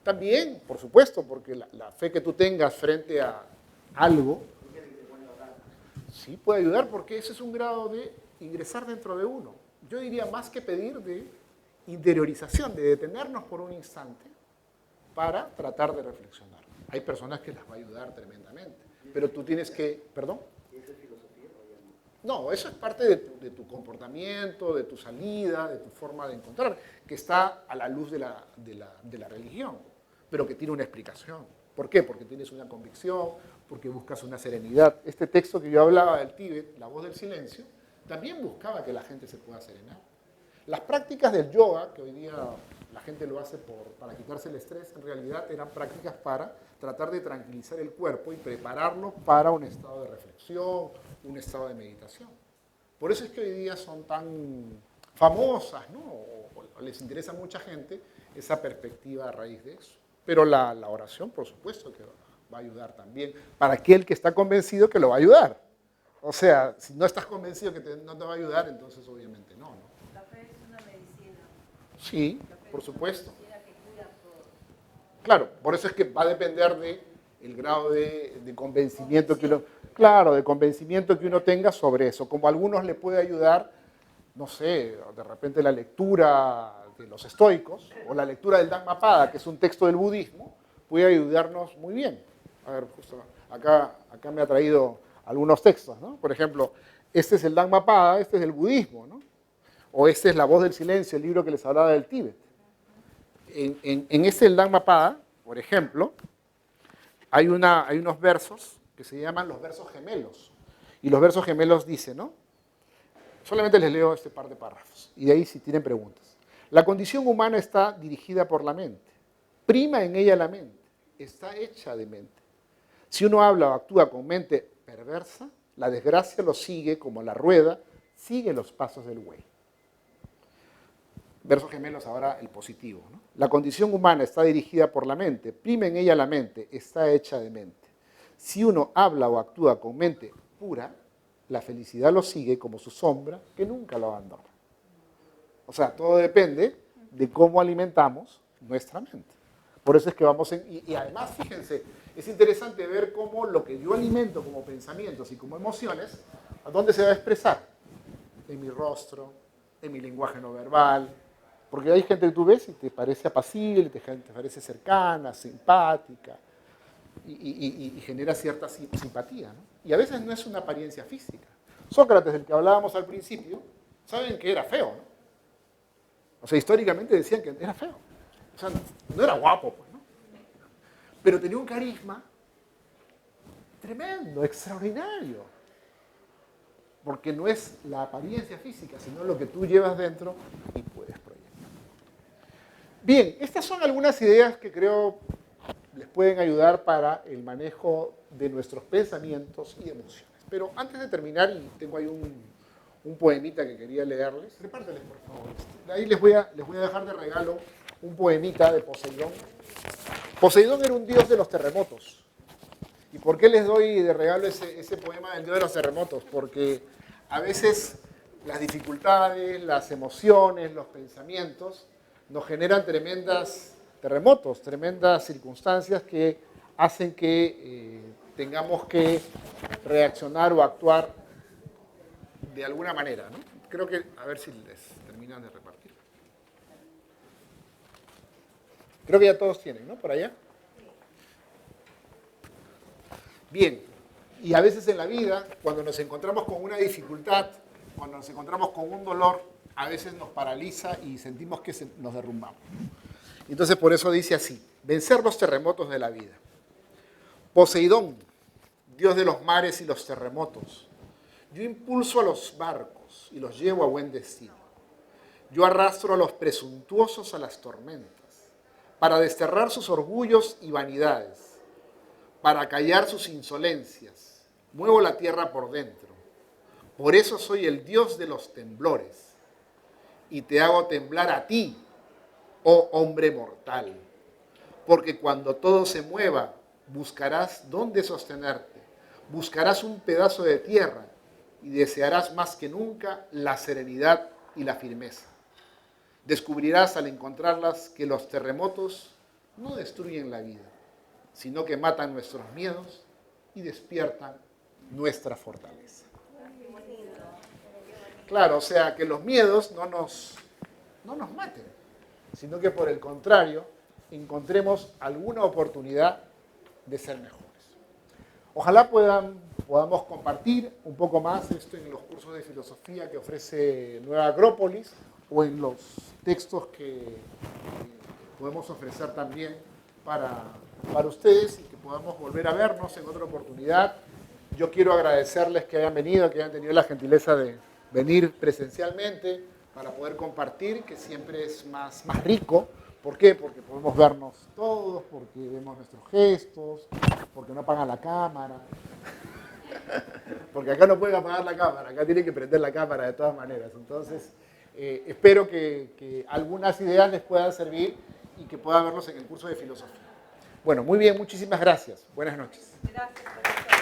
También, por supuesto, porque la fe que tú tengas frente a algo, sí puede ayudar porque ese es un grado de ingresar dentro de uno. Yo diría más que pedir, de interiorización, de detenernos por un instante para tratar de reflexionar. Hay personas que las va a ayudar tremendamente, pero tú tienes que... ¿Perdón? ¿Eso es filosofía o ya No, eso es parte de tu comportamiento, de tu salida, de tu forma de encontrar, que está a la luz de la religión, pero que tiene una explicación. ¿Por qué? Porque tienes una convicción, porque buscas una serenidad. Este texto que yo hablaba del Tíbet, La voz del silencio, también buscaba que la gente se pueda serenar. Las prácticas del yoga, que hoy día la gente lo hace para quitarse el estrés, en realidad eran prácticas para tratar de tranquilizar el cuerpo y prepararlo para un estado de reflexión, un estado de meditación. Por eso es que hoy día son tan famosas, ¿no? O les interesa a mucha gente esa perspectiva a raíz de eso. Pero la oración, por supuesto, que va a ayudar también. Para aquel que está convencido que lo va a ayudar. O sea, si no estás convencido que no te va a ayudar, entonces obviamente no, ¿no? La fe es una medicina. Sí, por supuesto. Medicina que cura todo. Claro, por eso es que va a depender del grado de convencimiento que uno... Claro, de convencimiento que uno tenga sobre eso. Como a algunos le puede ayudar, no sé, de repente la lectura de los estoicos o la lectura del Dhammapada, que es un texto del budismo, puede ayudarnos muy bien. A ver, justo acá me ha traído algunos textos, ¿no? Por ejemplo, este es el Dhammapada, este es el budismo, ¿no? O este es La voz del silencio, el libro que les hablaba del Tíbet. En este el Dhammapada, por ejemplo, hay unos versos que se llaman los versos gemelos. Y los versos gemelos dicen, ¿no? Solamente les leo este par de párrafos, y de ahí si tienen preguntas. La condición humana está dirigida por la mente. Prima en ella la mente. Está hecha de mente. Si uno habla o actúa con mente perversa, la desgracia lo sigue como la rueda sigue los pasos del buey. Versos gemelos, ahora el positivo, ¿no? La condición humana está dirigida por la mente, prima en ella la mente, está hecha de mente. Si uno habla o actúa con mente pura, la felicidad lo sigue como su sombra, que nunca lo abandona. O sea, todo depende de cómo alimentamos nuestra mente. Por eso es que vamos y además, fíjense, es interesante ver cómo lo que yo alimento como pensamientos y como emociones, ¿a dónde se va a expresar? En mi rostro, en mi lenguaje no verbal. Porque hay gente que tú ves y te parece apacible, te parece cercana, simpática, y genera cierta simpatía, ¿no? Y a veces no es una apariencia física. Sócrates, del que hablábamos al principio, saben que era feo, ¿no? O sea, históricamente decían que era feo. O sea, no era guapo, pues, ¿no? Pero tenía un carisma tremendo, extraordinario. Porque no es la apariencia física, sino lo que tú llevas dentro y puedes proyectar. Bien, estas son algunas ideas que creo les pueden ayudar para el manejo de nuestros pensamientos y emociones. Pero antes de terminar, y tengo ahí un poemita que quería leerles, repárteles por favor. Ahí les voy a dejar de regalo un poemita de Poseidón. Poseidón era un dios de los terremotos. ¿Y por qué les doy de regalo ese poema del dios de los terremotos? Porque a veces las dificultades, las emociones, los pensamientos nos generan tremendos terremotos, tremendas circunstancias que hacen que tengamos que reaccionar o actuar de alguna manera, ¿no? Creo que, a ver si les terminan de repartir. Creo que ya todos tienen, ¿no? Por allá. Bien, y a veces en la vida, cuando nos encontramos con una dificultad, cuando nos encontramos con un dolor, a veces nos paraliza y sentimos que nos derrumbamos. Entonces por eso dice así: vencer los terremotos de la vida. Poseidón, dios de los mares y los terremotos, yo impulso a los barcos y los llevo a buen destino. Yo arrastro a los presuntuosos a las tormentas, para desterrar sus orgullos y vanidades, para callar sus insolencias. Muevo la tierra por dentro. Por eso soy el dios de los temblores. Y te hago temblar a ti, oh hombre mortal. Porque cuando todo se mueva, buscarás dónde sostenerte. Buscarás un pedazo de tierra y desearás más que nunca la serenidad y la firmeza. Descubrirás al encontrarlas que los terremotos no destruyen la vida, sino que matan nuestros miedos y despiertan nuestra fortaleza. Claro, o sea, que los miedos no nos maten, sino que por el contrario, encontremos alguna oportunidad de ser mejores. Ojalá podamos compartir un poco más esto en los cursos de filosofía que ofrece Nueva Agrópolis o en los textos que podemos ofrecer también para ustedes y que podamos volver a vernos en otra oportunidad. Yo quiero agradecerles que hayan venido, que hayan tenido la gentileza de venir presencialmente para poder compartir, que siempre es más rico. ¿Por qué? Porque podemos vernos todos, porque vemos nuestros gestos, porque no apagan la cámara. Porque acá no pueden apagar la cámara, acá tienen que prender la cámara de todas maneras. Entonces, espero que algunas ideas les puedan servir y que puedan verlos en el curso de filosofía. Bueno, muy bien, muchísimas gracias. Buenas noches. Gracias, profesor.